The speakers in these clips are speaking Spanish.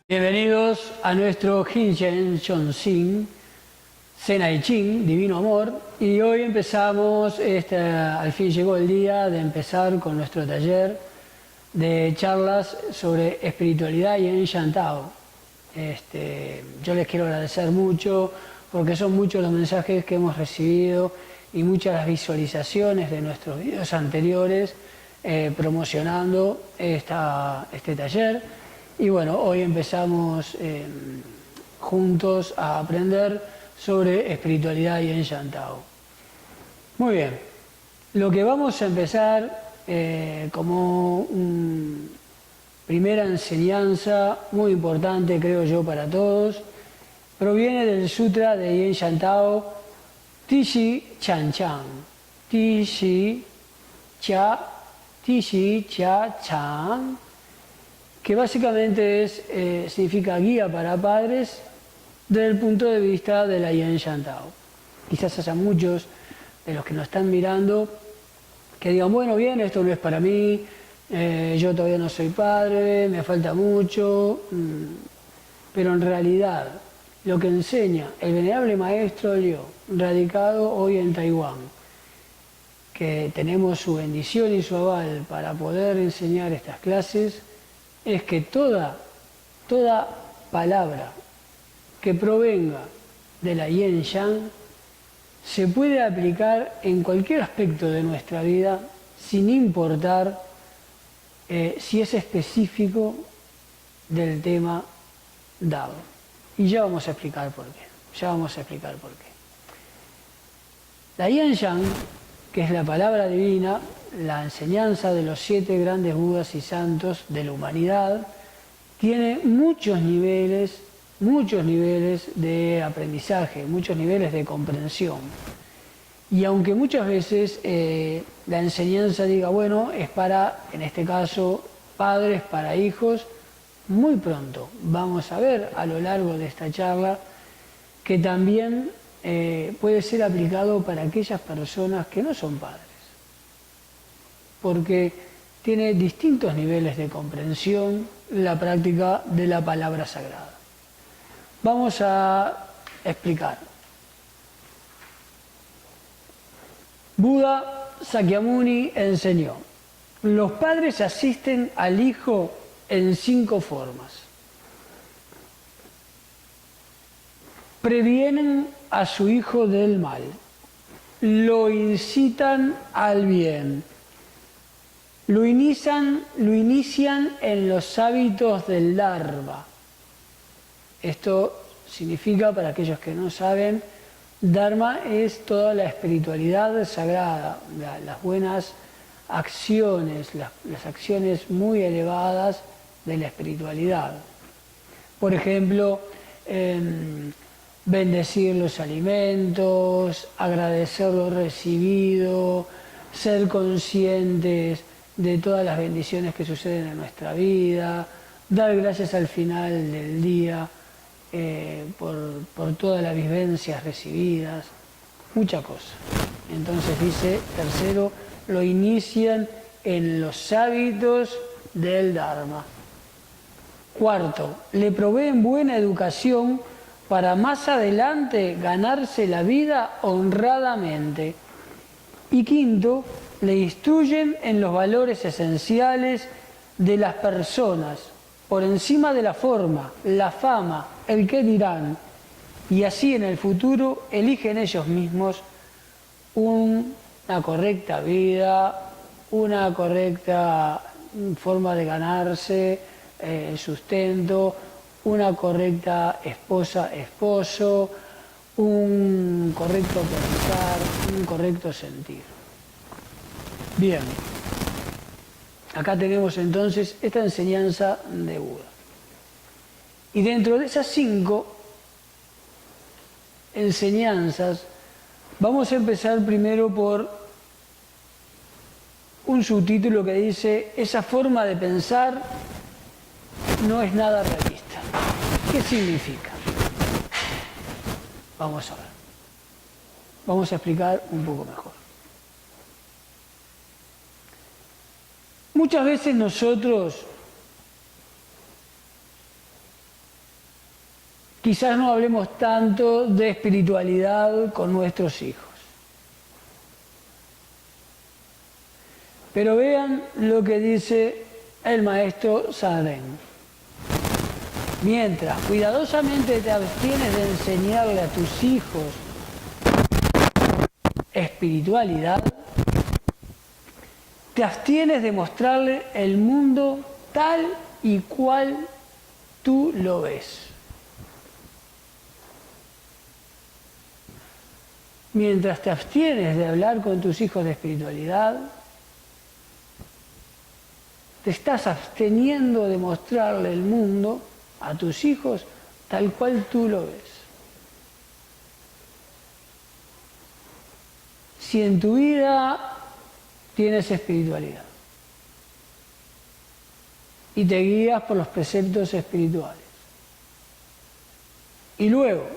Bienvenidos a nuestro Hinchen Chonxin, Cena y Chin, Divino Amor, y hoy empezamos, al fin llegó el día de empezar con nuestro taller de charlas sobre espiritualidad y enchantado. Yo les quiero agradecer mucho porque son muchos los mensajes que hemos recibido y muchas las visualizaciones de nuestros videos anteriores promocionando este taller. Y bueno, hoy empezamos juntos a aprender sobre espiritualidad y enchantado. Muy bien, lo que vamos a empezar como primera enseñanza muy importante, creo yo, para todos, proviene del Sutra de Yen Shan-Tao Tishi Chan Chan. Tishi Cha Chan, que básicamente significa guía para padres desde el punto de vista de la Yen Shan-Tao. Quizás haya muchos de los que nos están mirando que digan, bueno, bien, esto no es para mí, yo todavía no soy padre, me falta mucho, pero en realidad lo que enseña el venerable maestro Liu, radicado hoy en Taiwán, que tenemos su bendición y su aval para poder enseñar estas clases, es que toda palabra que provenga de la Yen Yang se puede aplicar en cualquier aspecto de nuestra vida sin importar si es específico del tema dado. Y ya vamos a explicar por qué. La Yen Yang, que es la palabra divina, la enseñanza de los 7 grandes Budas y santos de la humanidad, tiene muchos niveles de aprendizaje, muchos niveles de comprensión. Y aunque muchas veces la enseñanza diga, bueno, es para, en este caso, padres, para hijos, muy pronto vamos a ver a lo largo de esta charla que también puede ser aplicado para aquellas personas que no son padres, porque tiene distintos niveles de comprensión la práctica de la palabra sagrada. Vamos a explicar. Buda Sakyamuni enseñó: los padres asisten al hijo en 5 formas. Previenen a su hijo del mal, lo incitan al bien, lo inician en los hábitos del Dharma. Esto significa, para aquellos que no saben, Dharma es toda la espiritualidad sagrada, las buenas acciones, las acciones muy elevadas de la espiritualidad. Por ejemplo, bendecir los alimentos, agradecer lo recibido, ser conscientes de todas las bendiciones que suceden en nuestra vida, dar gracias al final del día por todas las vivencias recibidas, mucha cosa. Entonces dice, tercero, lo inician en los hábitos del Dharma. Cuarto, le proveen buena educación para más adelante ganarse la vida honradamente. Y quinto, le instruyen en los valores esenciales de las personas, por encima de la forma, la fama, el qué dirán, y así en el futuro eligen ellos mismos una correcta vida, una correcta forma de ganarse el sustento, una correcta esposa, esposo, un correcto pensar, un correcto sentir. Bien, acá tenemos entonces esta enseñanza de Buda. Y dentro de esas 5 enseñanzas, vamos a empezar primero por un subtítulo que dice: esa forma de pensar no es nada realista. ¿Qué significa? Vamos a ver. Vamos a explicar un poco mejor. Muchas veces nosotros quizás no hablemos tanto de espiritualidad con nuestros hijos. Pero vean lo que dice el maestro Sadhen. Mientras cuidadosamente te abstienes de enseñarle a tus hijos espiritualidad, te abstienes de mostrarle el mundo tal y cual tú lo ves. Mientras te abstienes de hablar con tus hijos de espiritualidad, te estás absteniendo de mostrarle el mundo a tus hijos tal cual tú lo ves. Si en tu vida tienes espiritualidad y te guías por los preceptos espirituales, y luego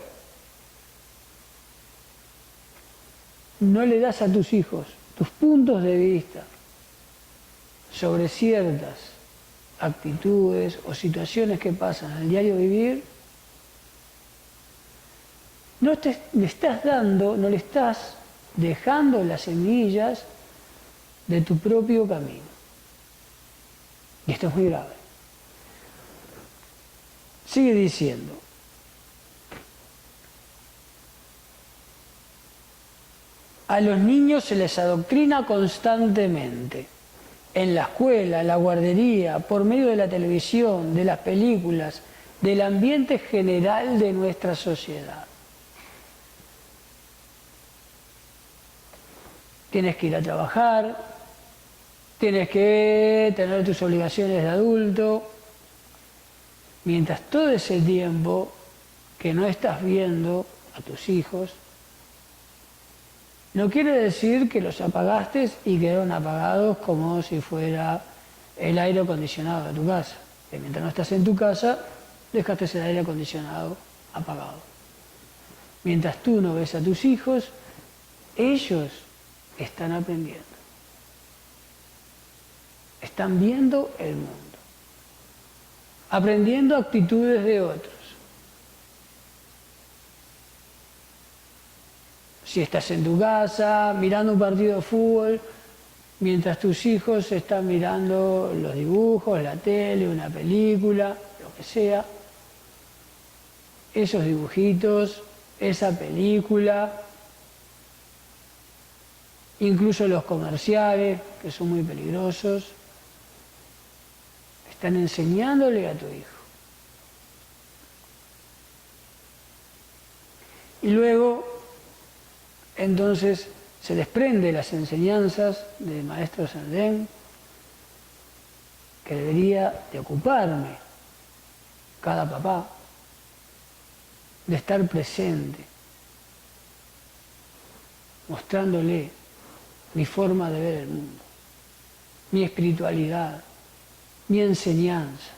no le das a tus hijos tus puntos de vista sobre ciertas actitudes o situaciones que pasan en el diario vivir, no le estás dejando las semillas de tu propio camino. Y esto es muy grave. Sigue diciendo: a los niños se les adoctrina constantemente, en la escuela, en la guardería, por medio de la televisión, de las películas, del ambiente general de nuestra sociedad. Tienes que ir a trabajar, tienes que tener tus obligaciones de adulto, mientras todo ese tiempo que no estás viendo a tus hijos, no quiere decir que los apagaste y quedaron apagados como si fuera el aire acondicionado de tu casa. Que mientras no estás en tu casa, dejaste el aire acondicionado apagado. Mientras tú no ves a tus hijos, ellos están aprendiendo. Están viendo el mundo. Aprendiendo actitudes de otros. Si estás en tu casa mirando un partido de fútbol, mientras tus hijos están mirando los dibujos, la tele, una película, lo que sea, esos dibujitos, esa película, incluso los comerciales, que son muy peligrosos, están enseñándole a tu hijo. Y luego, entonces, se desprende las enseñanzas del maestro Sadhen, que debería de ocuparme cada papá, de estar presente, mostrándole mi forma de ver el mundo, mi espiritualidad, mi enseñanza.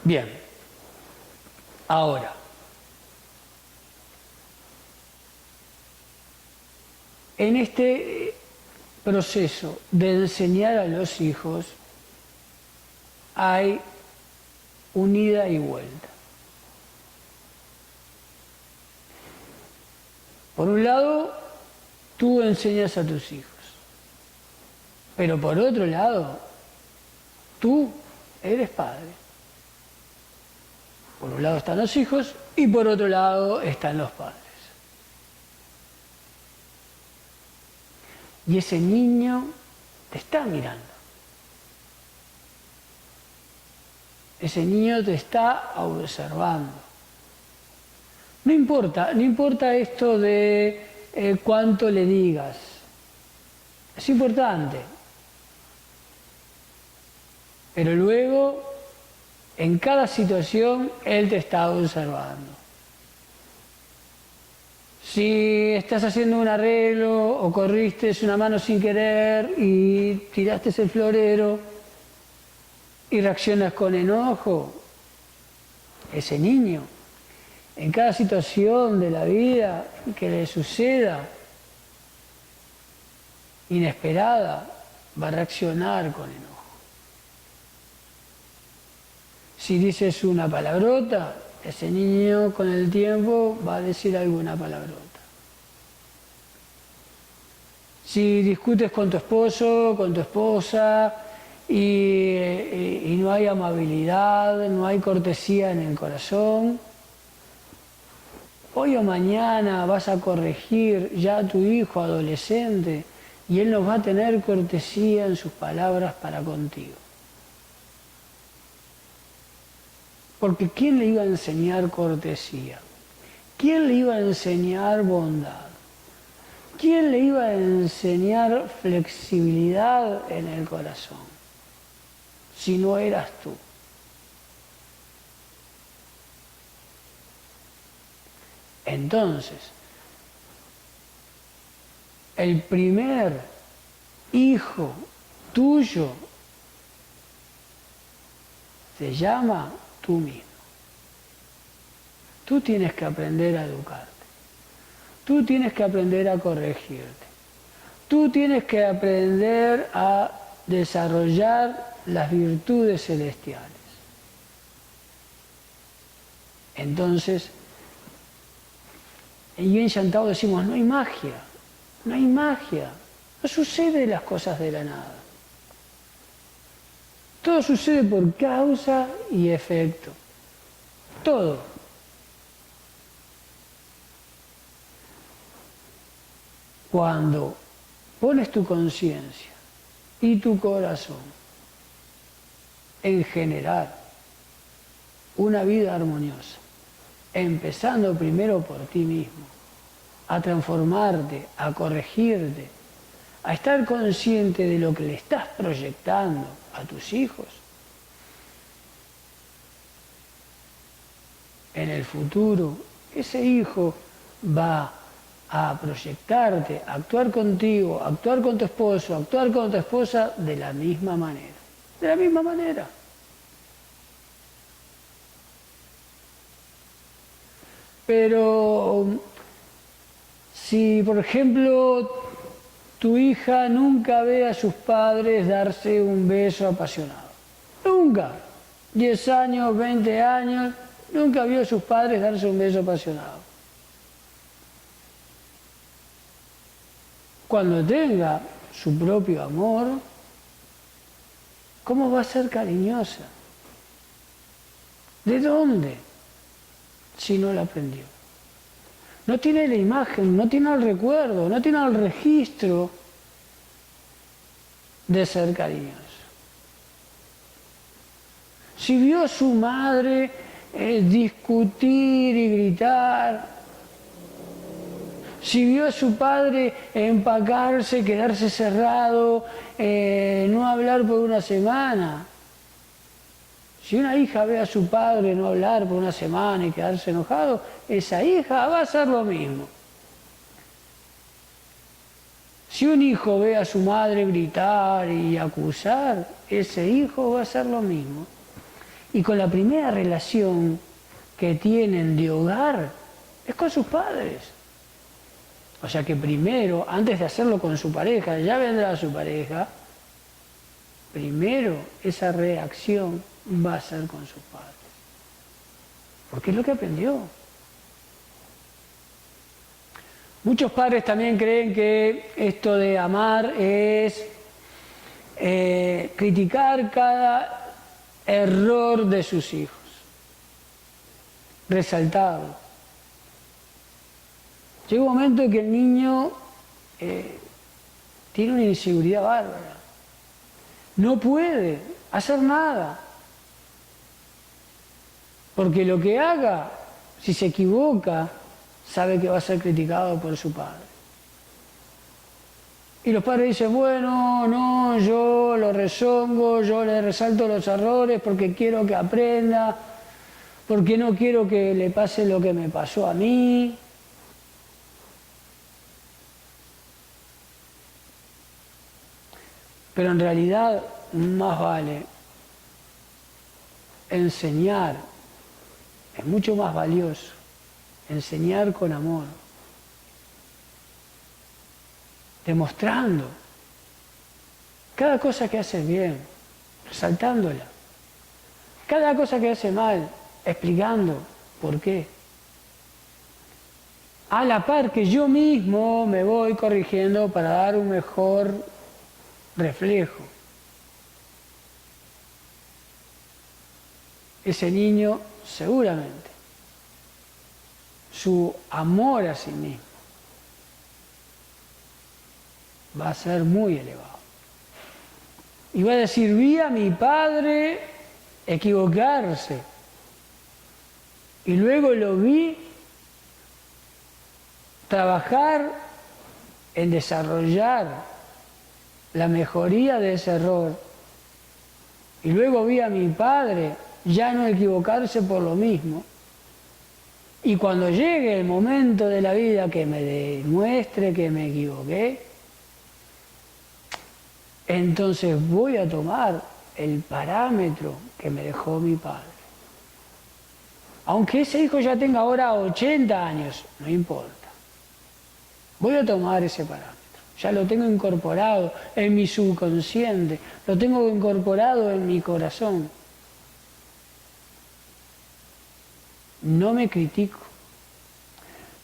Bien, ahora, en este proceso de enseñar a los hijos hay un ida y vuelta. Por un lado, tú enseñas a tus hijos, pero por otro lado, tú eres padre. Por un lado están los hijos y por otro lado están los padres. Y ese niño te está mirando. Ese niño te está observando. No importa esto de cuánto le digas. Es importante. Pero luego, en cada situación, él te está observando. Si estás haciendo un arreglo o corriste una mano sin querer y tiraste el florero y reaccionas con enojo, ese niño, en cada situación de la vida que le suceda, inesperada, va a reaccionar con enojo. Si dices una palabrota, ese niño con el tiempo va a decir alguna palabrota. Si discutes con tu esposo, con tu esposa, y no hay amabilidad, no hay cortesía en el corazón, hoy o mañana vas a corregir ya a tu hijo adolescente y él no va a tener cortesía en sus palabras para contigo. Porque ¿quién le iba a enseñar cortesía? ¿Quién le iba a enseñar bondad? ¿Quién le iba a enseñar flexibilidad en el corazón? Si no eras tú. Entonces, el primer hijo tuyo se llama tú mismo. Tú tienes que aprender a educarte. Tú tienes que aprender a corregirte. Tú tienes que aprender a desarrollar las virtudes celestiales. Entonces, en Yen Shantao decimos, no hay magia, no hay magia, no sucede las cosas de la nada. Todo sucede por causa y efecto. Todo. Cuando pones tu conciencia y tu corazón en generar una vida armoniosa, empezando primero por ti mismo, a transformarte, a corregirte, a estar consciente de lo que le estás proyectando a tus hijos, en el futuro ese hijo va a proyectarte, a actuar contigo, a actuar con tu esposo, a actuar con tu esposa de la misma manera. De la misma manera. Pero si, por ejemplo, tu hija nunca ve a sus padres darse un beso apasionado, nunca, 10 años, 20 años, nunca vio a sus padres darse un beso apasionado. Cuando tenga su propio amor, ¿cómo va a ser cariñosa? ¿De dónde? Si no la aprendió. No tiene la imagen, no tiene el recuerdo, no tiene el registro de ser cariñoso. Si vio a su madre discutir y gritar, si vio a su padre empacarse, quedarse cerrado, no hablar por una semana. Si una hija ve a su padre no hablar por una semana y quedarse enojado, esa hija va a hacer lo mismo. Si un hijo ve a su madre gritar y acusar, ese hijo va a hacer lo mismo. Y con la primera relación que tienen de hogar es con sus padres. O sea que primero, antes de hacerlo con su pareja, ya vendrá su pareja, primero esa reacción va a ser con sus padres. Porque es lo que aprendió. Muchos padres también creen que esto de amar es criticar cada error de sus hijos, resaltarlo. Llega un momento en que el niño tiene una inseguridad bárbara. No puede hacer nada. Porque lo que haga, si se equivoca, sabe que va a ser criticado por su padre. Y los padres dicen, bueno, no, yo lo rezongo, yo le resalto los errores porque quiero que aprenda, porque no quiero que le pase lo que me pasó a mí. Pero en realidad más vale enseñar, es mucho más valioso, enseñar con amor, demostrando cada cosa que haces bien, resaltándola. Cada cosa que hace mal, explicando por qué. A la par que yo mismo me voy corrigiendo para dar un mejor reflejo. Ese niño seguramente, su amor a sí mismo va a ser muy elevado. Y va a decir, vi a mi padre equivocarse. Y luego lo vi trabajar en desarrollar la mejoría de ese error. Y luego vi a mi padre ya no equivocarse por lo mismo. Y cuando llegue el momento de la vida que me demuestre que me equivoqué, entonces voy a tomar el parámetro que me dejó mi padre. Aunque ese hijo ya tenga ahora 80 años, no importa. Voy a tomar ese parámetro. Ya lo tengo incorporado en mi subconsciente, lo tengo incorporado en mi corazón. No me critico,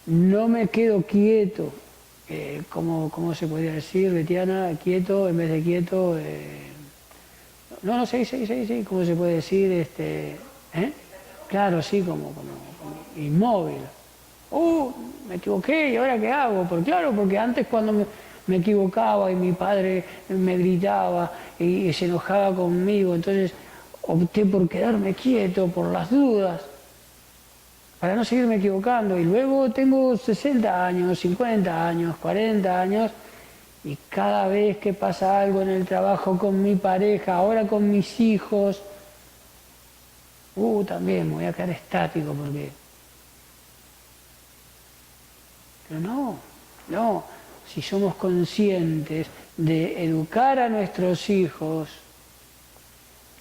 no me quedo quieto, ¿cómo se podría decir, Betiana? Quieto en vez de quieto. Sí, ¿cómo se puede decir? Claro, sí, como inmóvil. Me equivoqué, ¿y ahora qué hago? Porque antes cuando me equivocaba y mi padre me gritaba y se enojaba conmigo, entonces opté por quedarme quieto por las dudas, para no seguirme equivocando. Y luego tengo 60 años, 50 años, 40 años, y cada vez que pasa algo en el trabajo con mi pareja, ahora con mis hijos, también me voy a quedar estático porque... Pero no, si somos conscientes de educar a nuestros hijos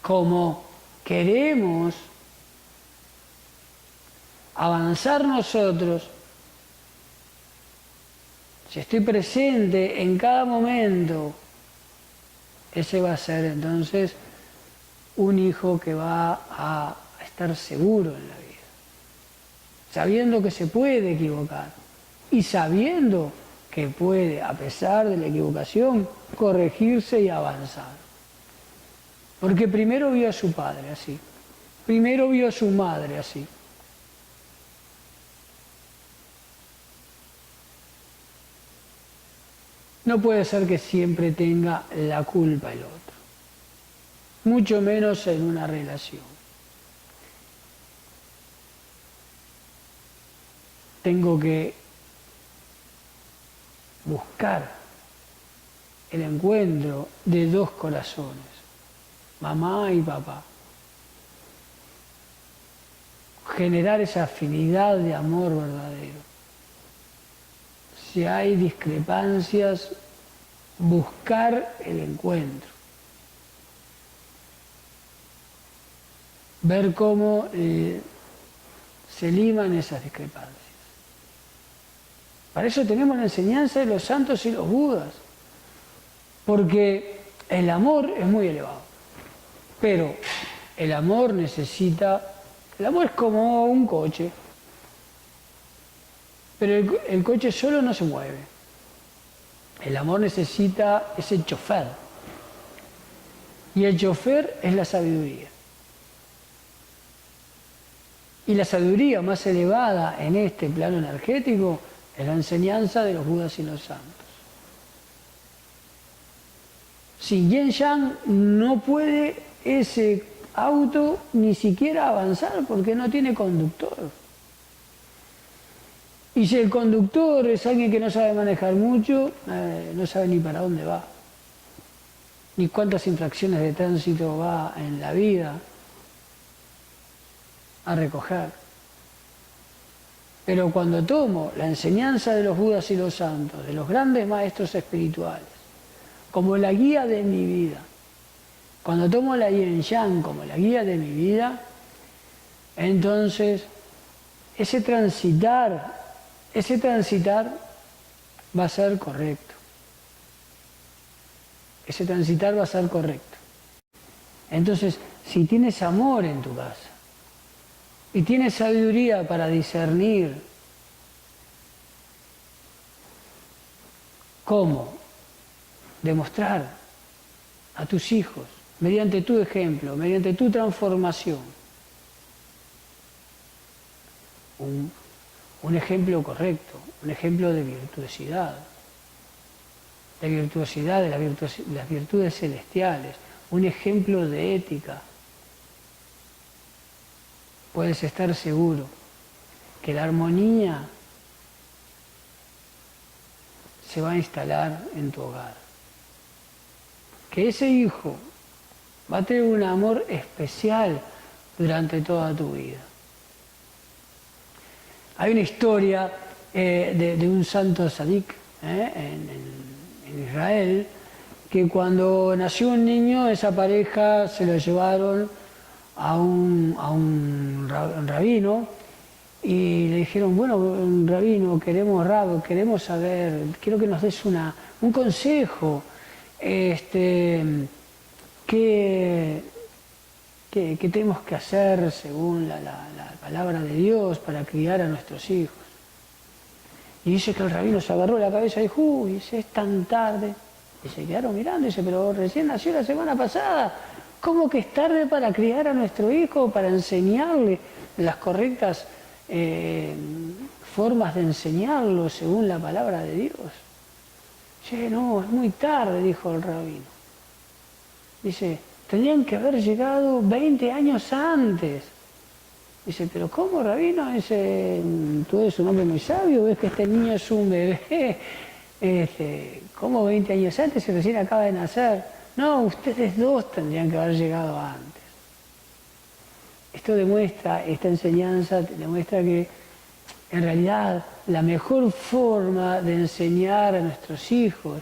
como queremos avanzar nosotros, si estoy presente en cada momento, ese va a ser entonces un hijo que va a estar seguro en la vida, sabiendo que se puede equivocar y sabiendo que puede, a pesar de la equivocación, corregirse y avanzar. Porque primero vio a su padre así, primero vio a su madre así. No puede ser que siempre tenga la culpa el otro, mucho menos en una relación. Tengo que buscar el encuentro de dos corazones, mamá y papá. Generar esa afinidad de amor verdadero. Si hay discrepancias, buscar el encuentro. Ver cómo se liman esas discrepancias. Para eso tenemos la enseñanza de los santos y los budas, porque el amor es muy elevado, pero el amor es como un coche, pero el coche solo no se mueve. El amor necesita ese chofer, y el chofer es la sabiduría. Y la sabiduría más elevada en este plano energético es la enseñanza de los Budas y los santos. Sin Yin Yang no puede ese auto ni siquiera avanzar porque no tiene conductor. Y si el conductor es alguien que no sabe manejar mucho, no sabe ni para dónde va, ni cuántas infracciones de tránsito va en la vida a recoger. Pero cuando tomo la enseñanza de los Budas y los santos, de los grandes maestros espirituales, como la guía de mi vida, cuando tomo la Yin Yang como la guía de mi vida, entonces ese transitar va a ser correcto. ese transitar va a ser correcto. Entonces, si tienes amor en tu casa y tienes sabiduría para discernir cómo demostrar a tus hijos, mediante tu ejemplo, mediante tu transformación, un ejemplo correcto, un ejemplo de virtuosidad, de las virtudes celestiales, un ejemplo de ética, puedes estar seguro que la armonía se va a instalar en tu hogar. Que ese hijo va a tener un amor especial durante toda tu vida. Hay una historia de un santo sadik en Israel, que cuando nació un niño, esa pareja se lo llevaron a un rabino y le dijeron, bueno, rabino, queremos saber, quiero que nos des un consejo, ¿qué tenemos que hacer según la palabra de Dios para criar a nuestros hijos? Y dice que el rabino se agarró la cabeza y dijo, uy, es tan tarde. Y se quedaron mirando y dice, pero recién nació la semana pasada, ¿cómo que es tarde para criar a nuestro hijo, para enseñarle las correctas formas de enseñarlo según la palabra de Dios? Dice, no, es muy tarde, dijo el rabino. Dice, tendrían que haber llegado 20 años antes. Dice, pero ¿cómo, rabino? Dice, tú eres un hombre muy sabio, ves que este niño es un bebé. ¿Cómo 20 años antes si recién acaba de nacer? No, ustedes dos tendrían que haber llegado antes. Esto demuestra, esta enseñanza demuestra que en realidad la mejor forma de enseñar a nuestros hijos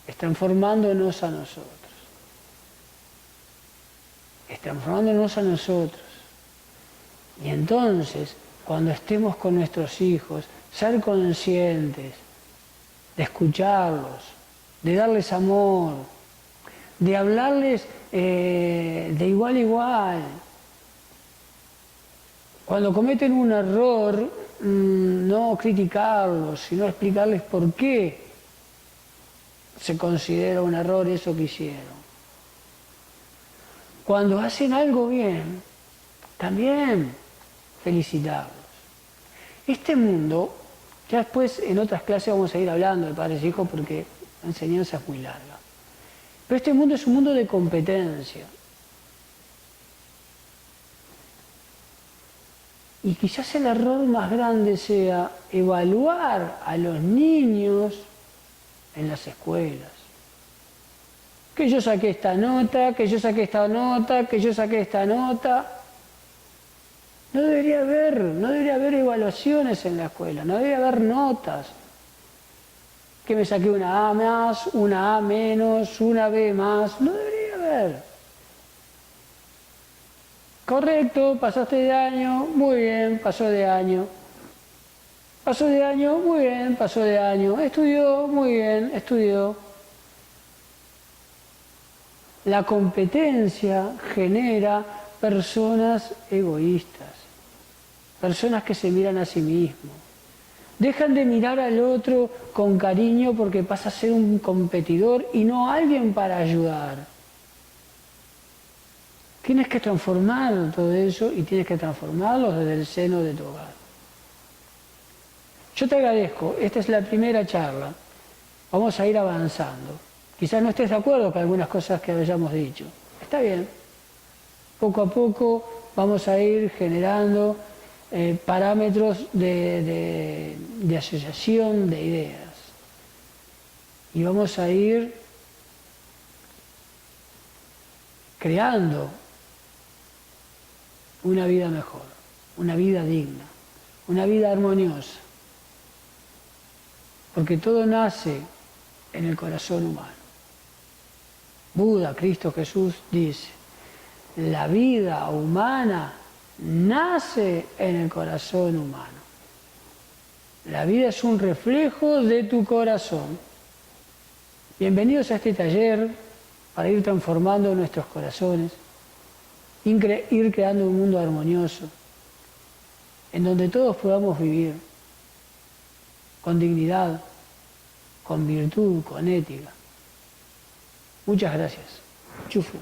es transformándonos a nosotros. Es transformándonos a nosotros. Y entonces, cuando estemos con nuestros hijos, ser conscientes de escucharlos, de darles amor, de hablarles de igual a igual. Cuando cometen un error, no criticarlos, sino explicarles por qué se considera un error eso que hicieron. Cuando hacen algo bien, también felicitarlos. Este mundo, ya después en otras clases vamos a ir hablando de padres e hijos porque la enseñanza es muy larga. Pero este mundo es un mundo de competencia. Y quizás el error más grande sea evaluar a los niños en las escuelas. Que yo saqué esta nota, que yo saqué esta nota, que yo saqué esta nota. No debería haber evaluaciones en la escuela, no debería haber notas. Que me saqué una A más, una A menos, una B más, no debería haber. Correcto, pasaste de año, muy bien, pasó de año. Pasó de año, muy bien, pasó de año. Estudió, muy bien, estudió. La competencia genera personas egoístas, personas que se miran a sí mismos. Dejan de mirar al otro con cariño porque pasa a ser un competidor y no alguien para ayudar. Tienes que transformar todo eso y tienes que transformarlo desde el seno de tu hogar. Yo te agradezco, esta es la primera charla. Vamos a ir avanzando. Quizás no estés de acuerdo con algunas cosas que hayamos dicho. Está bien. Poco a poco vamos a ir generando parámetros de asociación de ideas. Y vamos a ir creando una vida mejor, una vida digna, una vida armoniosa. Porque todo nace en el corazón humano. Buda, Cristo Jesús dice, la vida humana nace en el corazón humano. La vida es un reflejo de tu corazón. Bienvenidos a este taller para ir transformando nuestros corazones, ir creando un mundo armonioso, en donde todos podamos vivir con dignidad, con virtud, con ética. Muchas gracias. Chufu.